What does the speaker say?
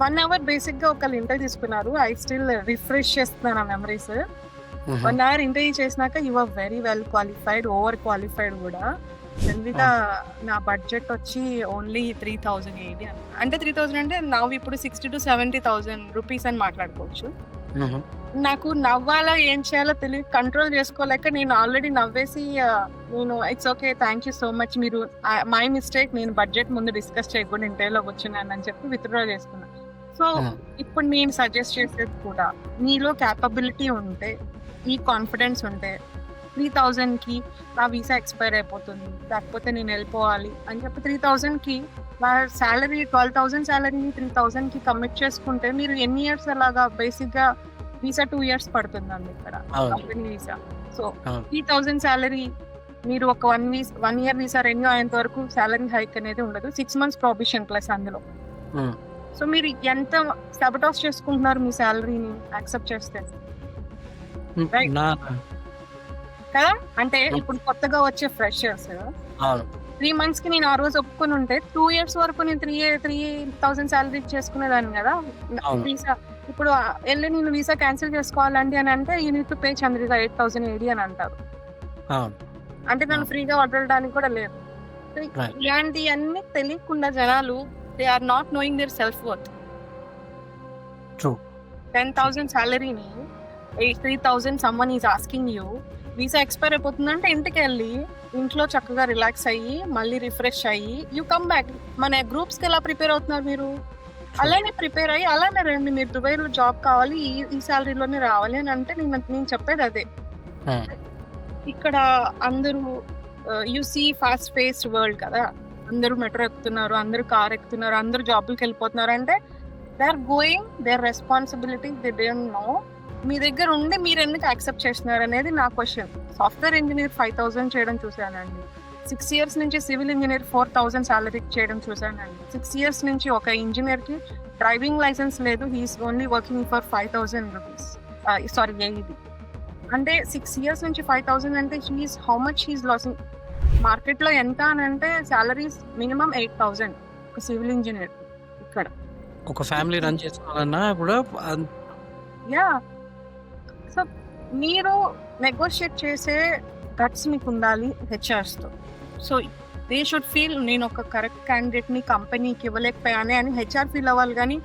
1 hour బేసిక్‌గా ఒకళ్ళు interview తీసుకున్నారు. ఐ స్టిల్ రిఫ్రెష్ చేస్తున్నాను ఆ మెమరీస్. 1 అవర్ ఇంటర్వ్యూ చేసినాక you are very well qualified, over qualified కూడా. చంద్రిక నా బడ్జెట్ వచ్చి ఓన్లీ 3,080 అంటే 3,000 అంటే నవ్వు ఇప్పుడు 60,000 to 70,000 రూపీస్ అని మాట్లాడుకోవచ్చు. నాకు నవ్వాలా ఏం చేయాలో తెలియదు, కంట్రోల్ చేసుకోలేక నేను ఆల్రెడీ నవ్వేసి నేను it's okay thank you so much, మీరు మై మిస్టేక్, నేను బడ్జెట్ ముందు డిస్కస్ చేయకుండా ఇంటర్వ్యూలోకి వచ్చినాను అని చెప్పి విత్డ్రా చేసుకున్నాను. సో ఇప్పుడు నేను సజెస్ట్ చేసేది కూడా, నీలో క్యాపబిలిటీ ఉంటే, ఈ కాన్ఫిడెన్స్ ఉంటే 3,000కి నా వీసా ఎక్స్పైర్ అయిపోతుంది, లేకపోతే నేను వెళ్ళిపోవాలి అని చెప్పి 3,000కి నా శాలరీ 12,000 శాలరీని 3,000కి కమిట్ చేసుకుంటే మీరు ఎన్ని ఇయర్స్ అలాగా బేసిక్గా వీసా 2 years పడుతుందండి ఇక్కడ కంపెనీ వీసా. సో 3,000 శాలరీ మీరు ఒక 1 year వీసా రెన్యూ అయ్యేంత వరకు శాలరీ హైక్ అనేది ఉండదు. 6 months ప్రొబేషన్ ప్లస్ అందులో. సో మీరు ఎంత సబటాస్ చేసుకుంటున్నారు మీ శాలరీని యాక్సెప్ట్ చేస్తే కదా. అంటే ఇప్పుడు కొత్తగా వచ్చే ఫ్రెషర్స్ 3 months కి నేను ఆ రోజు ఒప్పుకొని ఉంటే 2 years వరకు నేను 3,000 శాలరీ చేసుకునేదాన్ని కదా వీసా. ఇప్పుడు వెళ్ళి నేను వీసా క్యాన్సిల్ చేసుకోవాలండి అని అంటే you need to pay Chandrika 8,080 అని అంటారు. అంటే నన్ను ఫ్రీగా వదలడానికి కూడా లేదు. ఇలాంటివన్నీ తెలియకుండా జనాలు they are not knowing their self worth. 10,000 శాలరీని 3,000 someone is asking you, visa expire అయిపోతుందంటే ఇంటికి వెళ్ళి ఇంట్లో చక్కగా రిలాక్స్ అయ్యి మళ్ళీ రిఫ్రెష్ అయ్యి యూ కమ్ బ్యాక్. మన గ్రూప్స్కి ఎలా ప్రిపేర్ అవుతున్నారు మీరు, అలానే ప్రిపేర్ అయ్యి అలానే రండి. మీరు దుబాయ్లో జాబ్ కావాలి, ఈ శాలరీలోనే రావాలి అని అంటే నేను చెప్పేది అదే. ఇక్కడ అందరూ you see fast paced world కదా, అందరూ మెట్రో ఎక్కుతున్నారు, అందరూ కార్ ఎక్కుతున్నారు, అందరూ జాబ్కి వెళ్ళిపోతున్నారు. అంటే they are going their responsibility, they don't know. మీ దగ్గర ఉండి మీరు ఎందుకు యాక్సెప్ట్ చేస్తున్నారు అనేది నా క్వశ్చన్. సాఫ్ట్వేర్ ఇంజనీర్ 5,000 చేయడం చూశానండి. 6 years నుంచి సివిల్ ఇంజనీర్ 4,000 శాలరీ చేయడం చూశానండి. 6 years నుంచి ఒక ఇంజనీర్కి డ్రైవింగ్ లైసెన్స్ లేదు, he is only working for 5,000 rupees, sorry ఇది. అంటే 6 years నుంచి 5,000 అంటే he is how much he is losing. మార్కెట్లో ఎంత అని అంటే శాలరీస్ మినిమం 8,000 ఒక సివిల్ ఇంజనీర్ ఇక్కడ. ఒక ఫ్యామిలీ రన్ చేసుకోవాలన్నా కూడా యా. సో మీరు నెగోషియేట్ చేసే గట్స్ మీకు ఉండాలి హెచ్ఆర్స్తో. సో దే షుడ్ ఫీల్ నేను ఒక కరెక్ట్ క్యాండిడేట్ని కంపెనీకి ఇవ్వలేకపోయానే అని హెచ్ఆర్ ఫీల్ అవ్వాలి. కానీ